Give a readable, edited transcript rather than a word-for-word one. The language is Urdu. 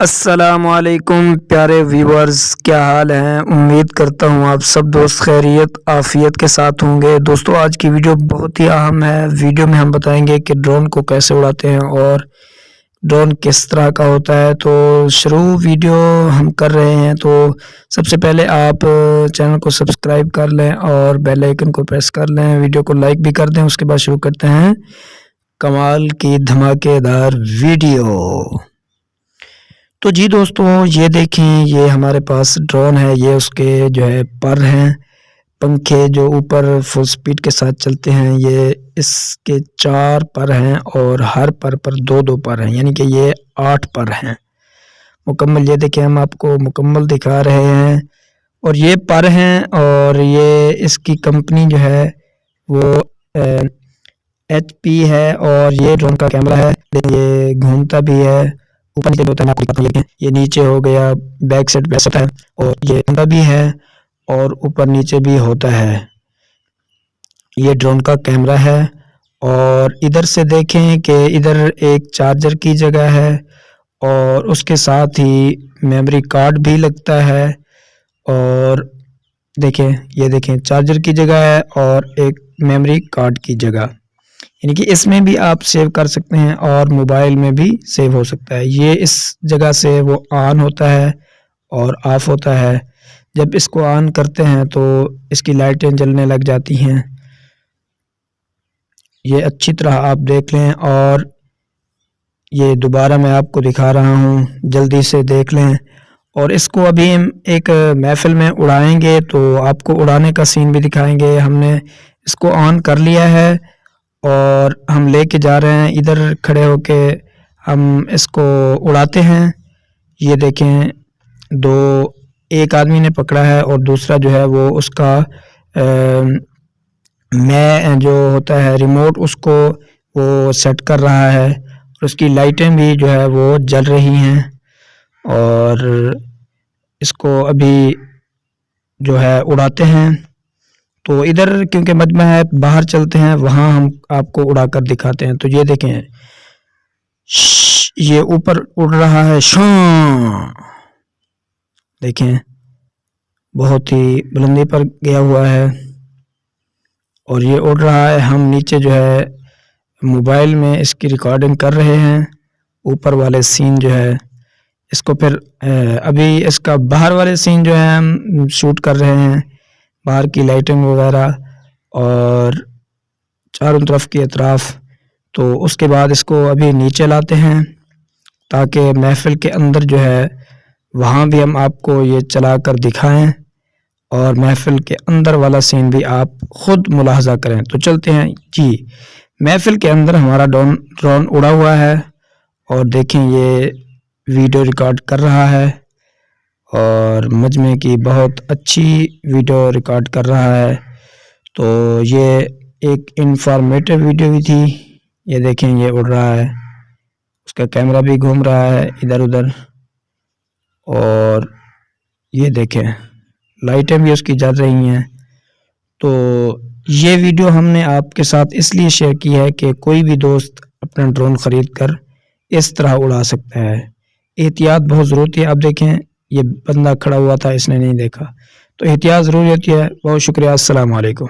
السلام علیکم پیارے ویورز، کیا حال ہیں؟ امید کرتا ہوں آپ سب دوست خیریت عافیت کے ساتھ ہوں گے۔ دوستو، آج کی ویڈیو بہت ہی اہم ہے۔ ویڈیو میں ہم بتائیں گے کہ ڈرون کو کیسے اڑاتے ہیں اور ڈرون کس طرح کا ہوتا ہے۔ تو شروع ویڈیو ہم کر رہے ہیں، تو سب سے پہلے آپ چینل کو سبسکرائب کر لیں اور بیل آئیکن کو پریس کر لیں، ویڈیو کو لائک بھی کر دیں۔ اس کے بعد شروع کرتے ہیں کمال کی دھماکے دار ویڈیو۔ تو جی دوستو، یہ دیکھیں، یہ ہمارے پاس ڈرون ہے، یہ اس کے جو ہے پر ہیں، پنکھے جو اوپر فل سپیڈ کے ساتھ چلتے ہیں۔ یہ اس کے 4 پر ہیں اور ہر پر 2 پر ہیں، یعنی کہ یہ 8 پر ہیں مکمل۔ یہ دیکھیں، ہم آپ کو مکمل دکھا رہے ہیں اور یہ پر ہیں، اور یہ اس کی کمپنی جو ہے وہ HP ہے، اور یہ ڈرون کا کیمرہ ہے، یہ گھومتا بھی ہے، اوپر نیچے ہوتا ہے۔ یہ نیچے ہو گیا، بیک سائڈ ہے، اور یہ اندر بھی ہے اور اوپر نیچے بھی ہوتا ہے۔ یہ ڈرون کا کیمرہ ہے، اور ادھر سے دیکھیں کہ ادھر ایک چارجر کی جگہ ہے، اور اس کے ساتھ ہی میموری کارڈ بھی لگتا ہے۔ اور دیکھیں، یہ دیکھیں، چارجر کی جگہ ہے اور ایک میموری کارڈ کی جگہ، یعنی کہ اس میں بھی آپ سیو کر سکتے ہیں اور موبائل میں بھی سیو ہو سکتا ہے۔ یہ اس جگہ سے وہ آن ہوتا ہے اور آف ہوتا ہے۔ جب اس کو آن کرتے ہیں تو اس کی لائٹیں جلنے لگ جاتی ہیں۔ یہ اچھی طرح آپ دیکھ لیں، اور یہ دوبارہ میں آپ کو دکھا رہا ہوں، جلدی سے دیکھ لیں۔ اور اس کو ابھی ہم ایک محفل میں اڑائیں گے تو آپ کو اڑانے کا سین بھی دکھائیں گے۔ ہم نے اس کو آن کر لیا ہے اور ہم لے کے جا رہے ہیں، ادھر کھڑے ہو کے ہم اس کو اڑاتے ہیں۔ یہ دیکھیں، ایک آدمی نے پکڑا ہے اور دوسرا جو ہے وہ اس کا جو ہوتا ہے ریموٹ، اس کو وہ سیٹ کر رہا ہے، اور اس کی لائٹیں بھی جو ہے وہ جل رہی ہیں۔ اور اس کو ابھی جو ہے اڑاتے ہیں، تو ادھر کیونکہ مجمع ہے، باہر چلتے ہیں، وہاں ہم آپ کو اڑا کر دکھاتے ہیں۔ تو یہ دیکھیں، یہ اوپر اڑ رہا ہے، دیکھیں بہت ہی بلندی پر گیا ہوا ہے اور یہ اڑ رہا ہے۔ ہم نیچے جو ہے موبائل میں اس کی ریکارڈنگ کر رہے ہیں، اوپر والے سین جو ہے اس کو، پھر ابھی اس کا باہر والے سین جو ہے ہم شوٹ کر رہے ہیں، باہر کی لائٹنگ وغیرہ اور چاروں طرف کی اطراف۔ تو اس کے بعد اس کو ابھی نیچے لاتے ہیں تاکہ محفل کے اندر جو ہے وہاں بھی ہم آپ کو یہ چلا کر دکھائیں، اور محفل کے اندر والا سین بھی آپ خود ملاحظہ کریں۔ تو چلتے ہیں جی، محفل کے اندر ہمارا ڈرون اڑا ہوا ہے، اور دیکھیں یہ ویڈیو ریکارڈ کر رہا ہے، اور مجمع کی بہت اچھی ویڈیو ریکارڈ کر رہا ہے۔ تو یہ ایک انفارمیٹو ویڈیو بھی تھی۔ یہ دیکھیں، یہ اڑ رہا ہے، اس کا کیمرہ بھی گھوم رہا ہے ادھر ادھر، اور یہ دیکھیں لائٹیں بھی اس کی جل رہی ہیں۔ تو یہ ویڈیو ہم نے آپ کے ساتھ اس لیے شیئر کی ہے کہ کوئی بھی دوست اپنا ڈرون خرید کر اس طرح اڑا سکتا ہے۔ احتیاط بہت ضروری ہے۔ آپ دیکھیں، یہ بندہ کھڑا ہوا تھا، اس نے نہیں دیکھا، تو احتیاط ضروری ہوتی ہے۔ بہت شکریہ، السلام علیکم۔